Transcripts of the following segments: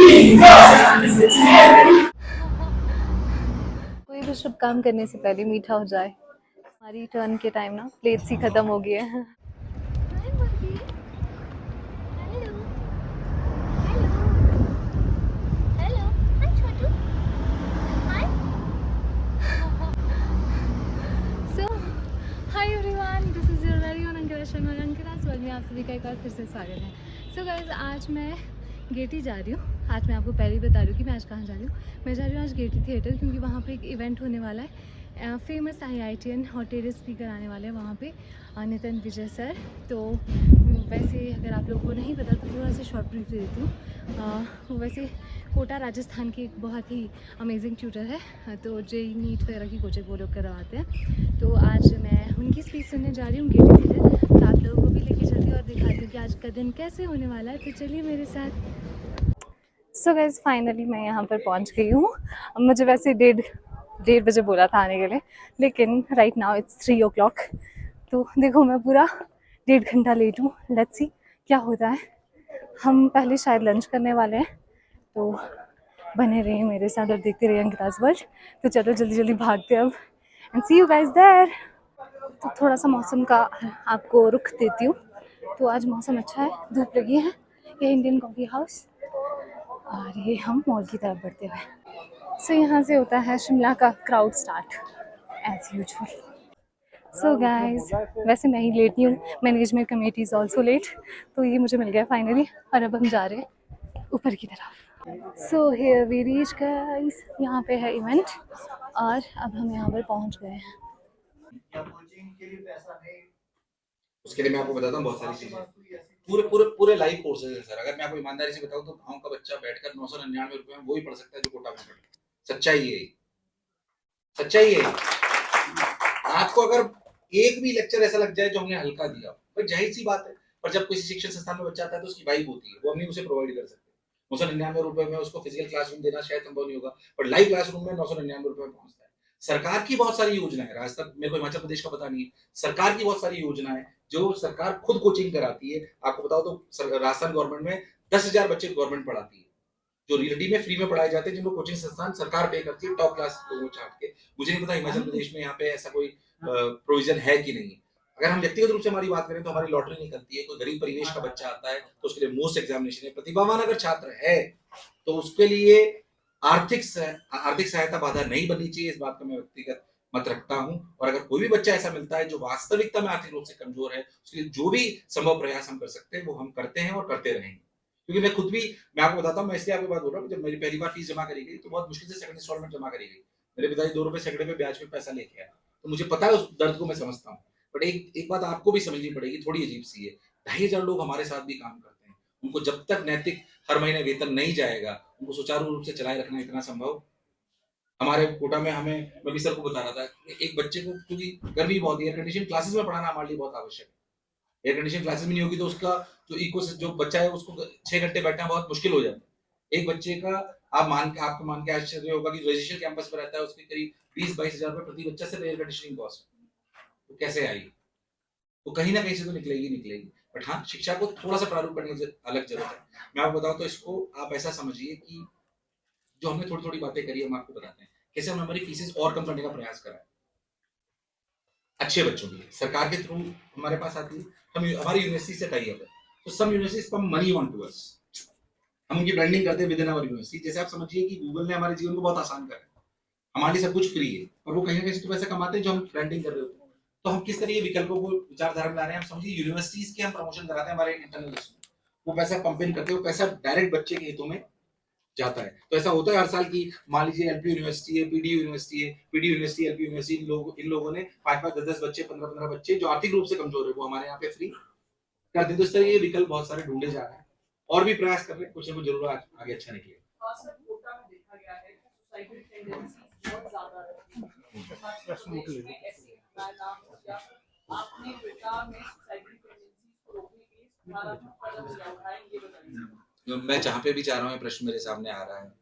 कोई भी शुभ काम करने से पहले मीठा हो जाए। हमारी टर्न के टाइम ना प्लेट्स ही खत्म हो गई है। So hi everyone, this is your very own Ankita Sharma Ankita's world में आप सभी का एक बार फिर से स्वागत है। सो गाइस, आज मैं गेटी जा रही हूँ। आज मैं आपको पहले ही बता रही हूँ कि मैं आज कहाँ जा रही हूँ। मैं जा रही हूँ आज गेटी थिएटर, क्योंकि वहाँ पे एक इवेंट होने वाला है। फेमस IITian और टेरर स्पीकर आने वाले हैं वहाँ पे, नितिन विजय सर। तो वैसे अगर आप लोगों को नहीं पता तो थोड़ा सा शॉर्ट ब्रीफ दे देती हूँ। वैसे कोटा राजस्थान की एक बहुत ही अमेजिंग ट्यूटर है, तो JEE नीट वगैरह की कोचिंग वो लोग करवाते हैं। तो आज मैं उनकी स्पीच सुनने जा रही हूँ गेटी थिएटर। तो आप लोगों को भी लेके चलती हूँ और दिखाती हूँ कि आज का दिन कैसे होने वाला है। तो चलिए मेरे साथ। सो गाइस, फाइनली मैं यहाँ पर पहुँच गई हूँ। मुझे वैसे डेढ़ बजे बोला था आने के लिए, लेकिन राइट नाउ इट्स 3 o'clock। तो देखो, मैं पूरा 1.5 घंटा लेट हूँ। लेट्स सी क्या होता है। हम पहले शायद लंच करने वाले हैं, तो बने रहिए मेरे साथ और देखते रहिए अंकिता's वर्ल्ड। तो चलो जल्दी जल्दी भागते अब, and see you guys there. तो थोड़ा सा मौसम का आपको रुख देती हूँ। तो आज मौसम अच्छा है, धूप लगी है। ये इंडियन कॉफ़ी हाउस, और ये हम मॉल की तरफ बढ़ते हुए। सो यहाँ से होता है शिमला का crowd start as usual. So guys, वैसे मैं ही लेट नहीं हूँ, management committee is also late. तो ये मुझे मिल गया फाइनली, और अब हम जा रहे हैं ऊपर की तरफ। So here we reach guys, यहाँ पे है इवेंट, और अब हम यहाँ पर पहुँच गए हैं। उसके लिए मैं आपको बताता हूँ बहुत सारी चीजें। पूरे पूरे पूरे लाइव कोर्सेज है सर। अगर मैं आपको ईमानदारी से बताऊँ तो गाँव का बच्चा बैठकर 999 रुपए में वही पढ़ सकता है जो कोटा में पढ़े। सच्चाई है, सच्चाई है। आपको अगर एक भी लेक्चर ऐसा लग जाए जो हमने हल्का दिया, भाई जाहिर सी बात है, पर जब किसी शिक्षण संस्थान में बच्चा आता है तो उसकी वाइब होती है, वो हम नहीं उसे प्रोवाइड कर सकते। 999 रुपए में उसको फिजिकल क्लासरूम देना शायद संभव नहीं होगा, पर लाइव क्लासरूम में 999 रुपए में पहुंचता है। सरकार की बहुत सारी योजनाएं, राजस्थान मेरे को हिमाचल प्रदेश का पता नहीं है, सरकार की बहुत सारी योजनाएं जो सरकार खुद कोचिंग कराती है। आपको बताओ तो राजस्थान गवर्नमेंट में 10,000 बच्चे गवर्नमेंट पढ़ाती है, जो रियलिटी में फ्री में पढ़ाए जाते हैं, जिनको कोचिंग संस्थान सरकार पे करती है, टॉप क्लास लोगों छाट के। मुझे नहीं पता हिमाचल प्रदेश में यहाँ पे ऐसा कोई प्रोविजन है कि नहीं। अगर हम व्यक्तिगत रूप से हमारी बात करें तो हमारी लॉटरी निकलती है। कोई गरीब परिवेश का बच्चा आता है तो उसके लिए मोस्ट एग्जामिनेशन है। प्रतिभावान अगर छात्र है तो उसके लिए आर्थिक सहायता बाधा नहीं बननी चाहिए। इस बात का मैं व्यक्तिगत मत रखता हूं। और अगर कोई भी बच्चा ऐसा मिलता है जो वास्तविकता में आर्थिक रूप से कमजोर है, उसके लिए जो भी संभव प्रयास हम कर सकते हैं वो हम करते हैं और करते रहेंगे। क्योंकि मैं खुद भी, मैं आपको बताता हूँ, मैं इसलिए आपको बात बोल रहा हूँ, जब मेरी पहली बार फीस जमा करी गई तो बहुत मुश्किल से सेकंड इंस्टॉलमेंट जमा करी गई। मेरे पिताजी 2 रुपए सैकड़े पे ब्याज पे पैसा लेके आए, तो मुझे पता है उस दर्द को मैं समझता हूँ। बट एक बात आपको भी समझनी पड़ेगी, थोड़ी अजीब सी है। 2,500 लोग हमारे साथ भी काम करते हैं, उनको जब तक नैतिक हर महीने वेतन नहीं जाएगा, उनको सुचारू रूप से चलाए रखना इतना संभव। हमारे कोटा में हमें, मैं भी सर को बता रहा था, एक बच्चे को, क्योंकि गर्मी बहुत है, एयर कंडीशन क्लासेस में पढ़ाना हमारे लिए बहुत आवश्यक है। एयर कंडीशन क्लासेस में नहीं होगी तो उसका जो बच्चा है उसको 6 घंटे बैठना बहुत मुश्किल हो जाता है। एक बच्चे का आपको मान के आश्चर्य होगा कि रेजिडेंशियल कैंपस पर रहता है, उसके करीब 20-22 हजार रुपए प्रति बच्चा सिर्फ एयर कंडीशनिंग कॉस्ट। तो कैसे आएगी? तो कहीं ना कहीं से तो निकलेगी। बट हाँ, शिक्षा को थोड़ा सा प्रारूप करने की अलग जरूरत है। मैं आपको बताऊं तो इसको आप ऐसा समझिए कि जो हमने थोड़ी थोड़ी बातें करी, हम आपको बताते हैं कैसे हमने हमारी फीसेस और कम करने का प्रयास करा है अच्छे बच्चों के लिए। सरकार के थ्रू हमारे पास आती है, हम हमारी यूनिवर्सिटी से टाई अप है, तो some universities come money on to us. हम उनकी ब्रांडिंग करते हैं विद इन आवर यूनिवर्सिटी। जैसे आप समझिए कि गूगल ने हमारे जीवन को बहुत आसान करा है, हमारे लिए सब कुछ फ्री है, और वो कहीं ना कहीं से तो पैसा कमाते हैं जो हम ब्रांडिंग कर रहे होते हैं। तो हम किस तरह ये विकल्पों को विचारधारा में ला रहे हैं, हम समझिए यूनिवर्सिटीज के हम प्रमोशन कराते हैं हमारे इंटरनल लिस्ट में, वो पैसा पंप इन करते हैं, वो पैसा डायरेक्ट बच्चे के हितों में जाता है। तो ऐसा होता है हर साल की, मान लीजिए एलपी यूनिवर्सिटी है, पीडी यूनिवर्सिटी है, पीडी यूनिवर्सिटी, एलपी यूनिवर्सिटी, इन लोगों ने 5-5, 10-10 बच्चे, 15-15 बच्चे जो आर्थिक रूप से कमजोर है वो हमारे यहाँ पे फ्री कर दें। तो इस तरह ये विकल्प बहुत सारे ढूंढे जा रहे हैं, और भी प्रयास कर रहे हैं, कुछ ना कुछ जरूर आगे अच्छा निकले। मैं जहाँ पे भी जा रहा हूँ प्रश्न मेरे सामने आ रहा है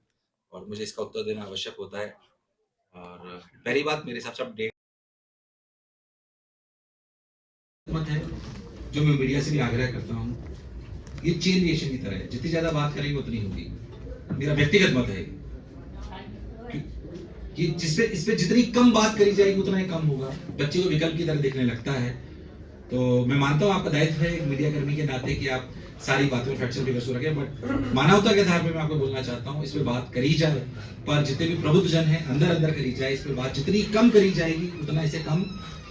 और मुझे इसका उत्तर देना आवश्यक होता है। और पहली बात, मेरे हिसाब से अपडेट मत है, जो मैं मीडिया से भी आग्रह करता हूँ, ये चेन रिएक्शन की तरह है, जितनी ज्यादा बात करेंगे उतनी होगी। मेरा व्यक्तिगत मत है कि इस पे जितनी कम बात करी जाएगी उतना ही कम होगा, बच्चे को विकल्प की तरह देखने लगता है। तो मैं मानता हूँ आपका दायित्व है एक मीडिया कर्मी के नाते कि आप सारी बातों में फैक्चुअल फिगर्स रखें, बट मानवता के आधार पे मैं आपको बोलना चाहता हूँ इस पे बात करी जाए, पर जितने भी प्रबुद्ध जन है अंदर अंदर करी जाए, इस पे बात जितनी कम करी जाएगी उतना इसे कम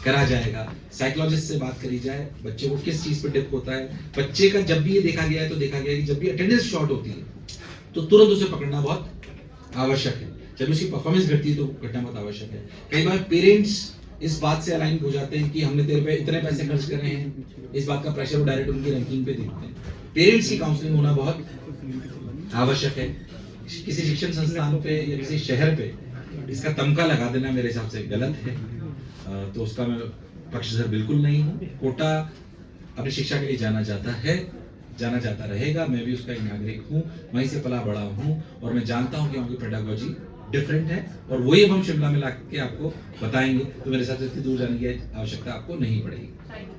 करा जाएगा। साइकोलॉजिस्ट से बात करी जाए, बच्चे को किस चीज पर डिप होता है। बच्चे का जब भी ये देखा गया है तो देखा गया है कि जब भी अटेंडेंस शॉर्ट होती है तो तुरंत उसे पकड़ना बहुत आवश्यक है, जब उसकी परफॉर्मेंस घटती है तो घटना बहुत आवश्यक है। कई बार पेरेंट्स इस बात से अलाइन हो जाते हैं कि हमने तेरे पे इतने पैसे खर्च कर रहे हैं, इस बात का प्रेशर वो डायरेक्ट उनकी रैंकिंग पे देते हैं। पेरेंट्स की काउंसलिंग होना बहुत आवश्यक है। किसी शिक्षण संस्थान पे या किसी शहर पे इसका तमका लगा देना मेरे हिसाब से गलत है, तो उसका मैं पक्षधर बिल्कुल नहीं हूँ। कोटा अपनी शिक्षा के लिए जाना जाता है, जाना जाता रहेगा, मैं भी उसका एक नागरिक हूँ, वहीं से पला बड़ा हूँ और मैं जानता हूँ कि उनकी पेडागोजी डिफरेंट है और वही अब हम शिमला में लाके आपको बताएंगे, तो मेरे हिसाब से इतनी दूर जाने की आवश्यकता आपको नहीं पड़ेगी।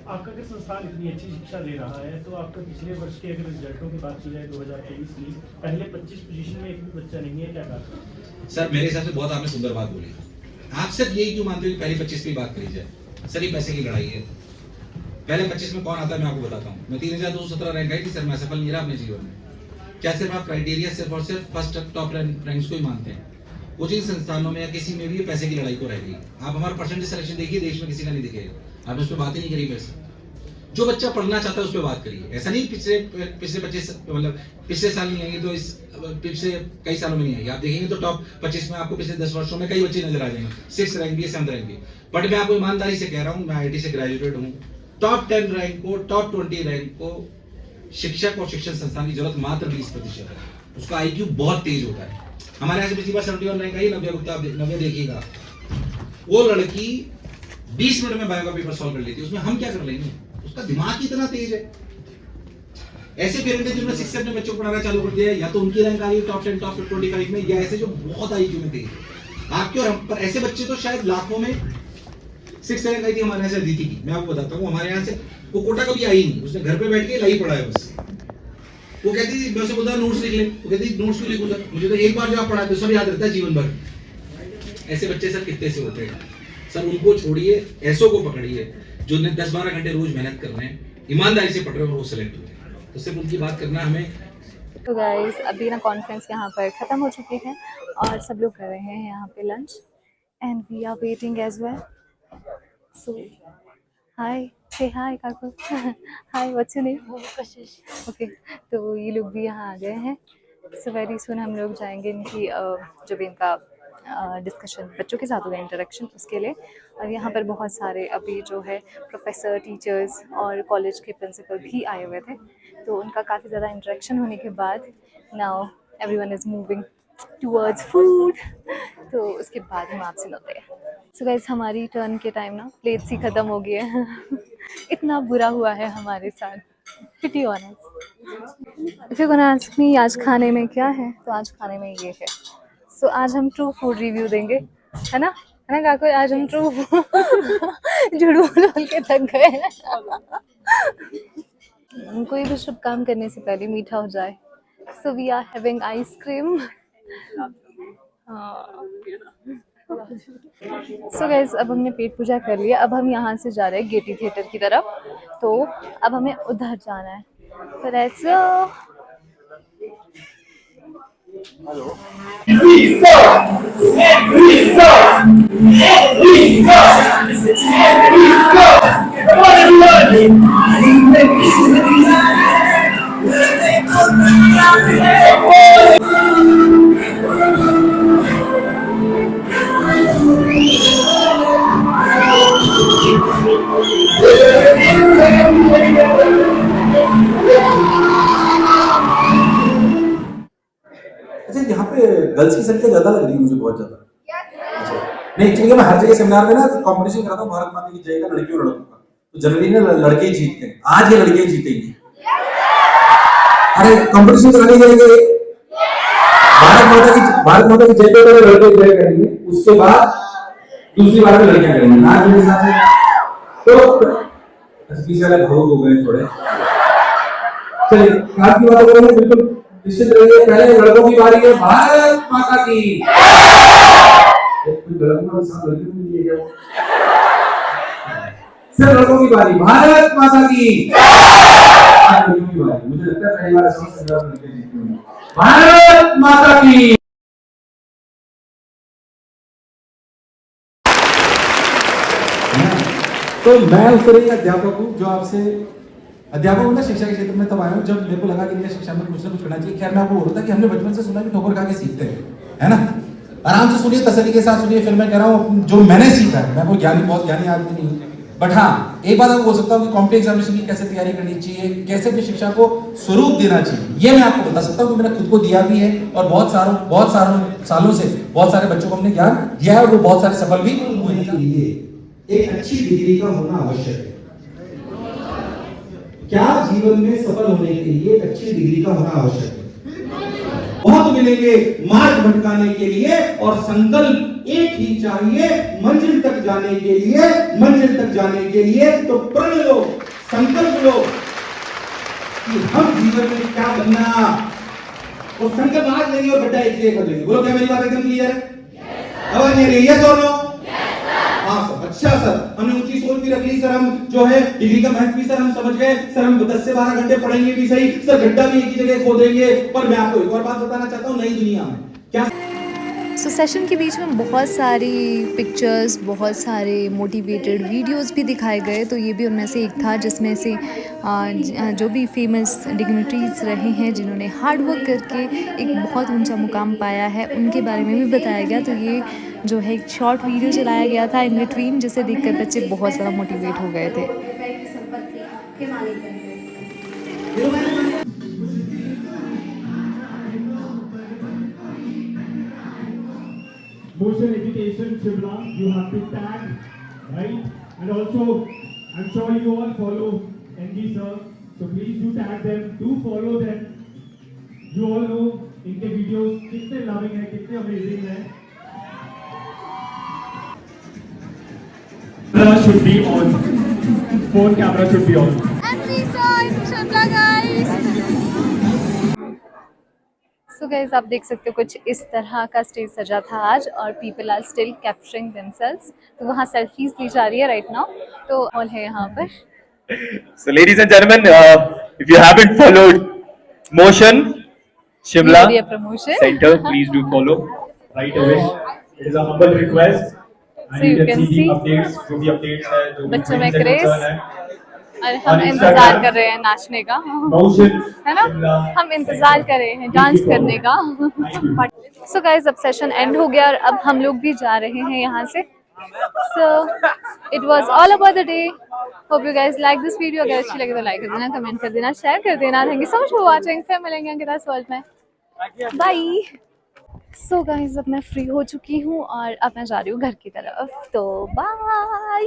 आपका अगर संस्थान इतनी अच्छी शिक्षा दे रहा है तो आपका पिछले वर्ष के अगर रिजल्टों की बात की जाए 2023 की, पहले 25 पोजीशन में एक भी बच्चा नहीं है, क्या बात? सर मेरे हिसाब से बहुत आपने सुंदर बात बोली। आप सिर्फ यही क्यों मानते हो कि पहले 25 की बात करी जाए? सर ये पैसे की लड़ाई है। पहले 25 में कौन आता है मैं आपको बताता हूँ। मैं 3217 रैंक आई थी सर, मैं सफल नहीं रहा अपने जीवन में। क्या सिर्फ आप क्राइटेरिया सिर्फ और सिर्फ फर्स्ट टॉप रैंक्स को ही मानते हैं? कोचिंग संस्थानों में या किसी में भी पैसे की लड़ाई को रह गई। आप हमारा परसेंटेज सिलेक्शन देखिए, देश में किसी का नहीं दिखेगा। आपने उस पर बात ही नहीं करी मेरे से। जो बच्चा पढ़ना चाहता है उस पर बात करिए। ऐसा नहीं पिछले 25 मतलब पिछले साल नहीं आएंगे तो इस पिछले कई सालों में नहीं आएंगे। आप देखेंगे तो टॉप 25 में आपको पिछले 10 वर्षों में कई बच्चे नजर आ जाएंगे, 6 रैंक भी 7 रैंक भी। बट मैं आपको ईमानदारी से कह रहा हूँ, मैं IIT से ग्रेजुएट हूँ। टॉप 10 रैंक को, टॉप 20 रैंक को शिक्षक और शिक्षण संस्थान की जरूरत मात्र 20% है। उसका IQ बहुत तेज होता है। हमारे यहाँ से पिछली बार 71 रैंक आई, नव्या देखिएगा। वो लड़की 20 मिनट में बायो का पेपर सॉल्व कर लेती है, उसमें हम क्या कर लेंगे? उसका दिमाग इतना तेज है। ऐसे पेरेंट जिन्होंने 6 से अपने बच्चों को पढ़ाना चालू कर दिया है, या तो उनकी रैंक आ रही है टॉप 10 टॉप 25 में, या ऐसे जो बहुत IQ में तेज है। आपके और हम पर ऐसे बच्चे तो शायद लाखों में। 6 रैंक आई थी हमारे यहाँ से अदिति की, मैं आपको बताता हूँ। हमारे यहाँ से वो कोटा कभी आई नहीं, उसने घर पे बैठ के लाई पढ़ा है बस। वो कहती थी, मैं उसे बोलता नोट्स लिख ले, वो कहती नोट्स क्यों लिखूं सर, मुझे तो एक बार जो आप पढ़ाते हो सब याद रहता है जीवन भर। ऐसे बच्चे सर कितने से होते हैं सर, उनको छोड़िए, ऐसों को पकड़िए जो 10-12 घंटे रोज मेहनत कर रहे हैं, ईमानदारी से पढ़ रहे हैं और वो सेलेक्ट हुए हैं, तो सिर्फ उनकी बात करना हमें। तो गाइस अभी ना कॉन्फ्रेंस यहाँ पर ख़त्म हो चुकी है और सब लोग कर रहे हैं यहाँ पे lunch and we are waiting as well. So hi, say hi काकू। Hi, what's your name? Kashish. Okay, तो ये लोग भी यहाँ आ गए हैं। सो वेरी सुन हम लोग जाएंगे इनकी जब इनका डिस्कशन बच्चों के साथ होगा, इंटरेक्शन, उसके लिए। और यहाँ पर बहुत सारे अभी जो है प्रोफेसर, टीचर्स और कॉलेज के प्रिंसिपल भी आए हुए थे, तो उनका काफ़ी ज़्यादा इंटरेक्शन होने के बाद now everyone is moving towards food. तो उसके बाद हम आपसे मिलते हैं। सो गाइस हमारी टर्न के टाइम ना प्लेट्स ही ख़त्म हो गए हैं। इतना बुरा हुआ है हमारे साथ, to be honest. If you gonna ask me आज खाने में क्या है, तो आज खाने में ये है। सो आज हम ट्रू फूड रिव्यू देंगे, है ना काको? आज हम ट्रू झूठ बोल के थक गए हैं। कोई भी शुभ काम करने से पहले मीठा हो जाए। So we are having ice cream. So guys अब हमने पेट पूजा कर लिया, अब हम यहाँ से जा रहे हैं गेटी थिएटर की तरफ, तो अब हमें उधर जाना है। तो लेट्स गो। अच्छा, यहाँ पे गर्ल्स की संख्या ज्यादा लग रही है मुझे, बहुत ज्यादा। अच्छा, नहीं एक्चुअली मैं हर जगह सेमिनार में ना कंपटीशन कराता हूँ भारत माता की जय का लड़कियों लड़कों का, तो जनरली ना लड़के ही जीतते हैं। आज ये लड़के जीतेंगी। अरे कंपटीशन कराने जाएंगे, भारत माता की जय पे पहले लड़के जय करेंगे, उसके बाद दूसरी बार में लड़कियां करेंगी। आज मेरे हिसाब से तो 20 वाले भावुक हो गए थोड़े। चलिए आज की बात करेंगे, बिल्कुल निश्चित रहिए, पहले लड़कों की बारी है। भारत माता की कोई लड़कों का साथ लड़के भी नहीं है क्या? सिर्फ लड़कों की बारी। भारत माता की लड़कों की बारी। मुझे लगता है पहली बार ऐसा संग्राम लड़के जीतते होंगे। भारत माता की। तो मैं उस तरह का अध्यापक हूँ जो आपसे अध्यापक हूँ ना, शिक्षा के क्षेत्र में तब आया हूँ जब मेरे को लगा कि नहीं, शिक्षा में कुछ ना कुछ करना चाहिए। खैर मैं आपको बोलता कि हमने बचपन से सुना कि ठोकर खा के सीखते हैं, है ना। आराम से सुनिए, तसल्ली के साथ सुनिए। फिर मैं कह रहा हूँ जो मैंने सीखा है, मैं कोई ज्ञानी, बहुत ज्ञानी आदमी नहीं हूँ, बट हाँ एक बात आपको बोल सकता हूँ कि कॉम्पिटिटिव एग्जामिनेशन की कैसे तैयारी करनी चाहिए, कैसे अपनी शिक्षा को स्वरूप देना चाहिए, ये मैं आपको बता सकता हूँ कि मैंने खुद को दिया भी है और बहुत सारों सालों से बहुत सारे बच्चों को हमने ज्ञान दिया है और वो बहुत सारे सफल भी हुए हैं। एक अच्छी डिग्री का होना आवश्यक है। क्या जीवन में सफल होने के लिए एक अच्छी डिग्री का होना आवश्यक है। बहुत मिलेंगे मार्ग भटकाने के लिए और संकल्प एक ही चाहिए मंजिल तक जाने के लिए। मंजिल तक जाने के लिए तो प्रण लो, संकल्प लो कि हम जीवन में क्या बनना, और संकल्प आज लेंगे और बेटा एक कर लेंगे। बोलो क्या मेरी बात एकदम क्लियर है? आवाज नहीं रही है? यस और नो? हाँ सर, अच्छा सर, हमने ऊंची सोच भी रख ली सर। हम जो है डिग्री का महत्व भी सर हम समझ गए सर। हम 10 से 12 घंटे पढ़ेंगे भी सही सर, गड्ढा भी एक ही जगह खोदेंगे। पर मैं आपको एक और बात बताना चाहता हूँ, नई दुनिया में क्या सेशन के बीच में बहुत सारी पिक्चर्स, बहुत सारे मोटिवेटेड वीडियोस भी दिखाए गए, तो ये भी उनमें से एक था जिसमें से जो भी फेमस डिग्निटरीज रहे हैं जिन्होंने हार्ड वर्क करके एक बहुत ऊंचा मुकाम पाया है, उनके बारे में भी बताया गया। तो ये जो है एक शॉर्ट वीडियो चलाया गया था इन बिटवीन, जिसे देखकर बच्चे बहुत ज़्यादा मोटिवेट हो गए थे। Motion education, Shivla, you have to tag, right? And also, I'm sure you all follow NB sir, so please do tag them, do follow them. You all know इनके videos कितने loving हैं, कितने amazing हैं. Camera should be on. Phone camera should be on. NB sir, Shivla guys. So guys आप देख सकते हो कुछ इस तरह का स्टेज सजा था आज, और people are still capturing themselves. तो वहाँ सेल्फीज ली जा रही है राइट नाउ, तो हॉल है यहाँ पर। So ladies and gentlemen, if you haven't followed Motion Shimla promotion Center, please do follow right away. It is a humble request. And So you can see updates, जो भी updates है, जो भी बच्चों में trends and क्रेज, concern है. और हम इंतजार कर रहे हैं नाचने का, Motion है ना, Shimla. हम इंतजार कर रहे हैं डांस करने का। सो गाइस अब सेशन एंड हो गया और अब हम लोग भी जा रहे हैं यहाँ से। So it was all about the day. Hope you guys like this video. अगर अच्छी लगे तो लाइक कर देना, कमेंट कर देना, शेयर कर देना। Thank you so much for watching. फिर मिलेंगे अंकिता वर्ल्ड में। बाय। सो गाइस अब मैं फ्री हो चुकी हूँ और अब मैं जा रही हूँ घर की तरफ, तो बाय।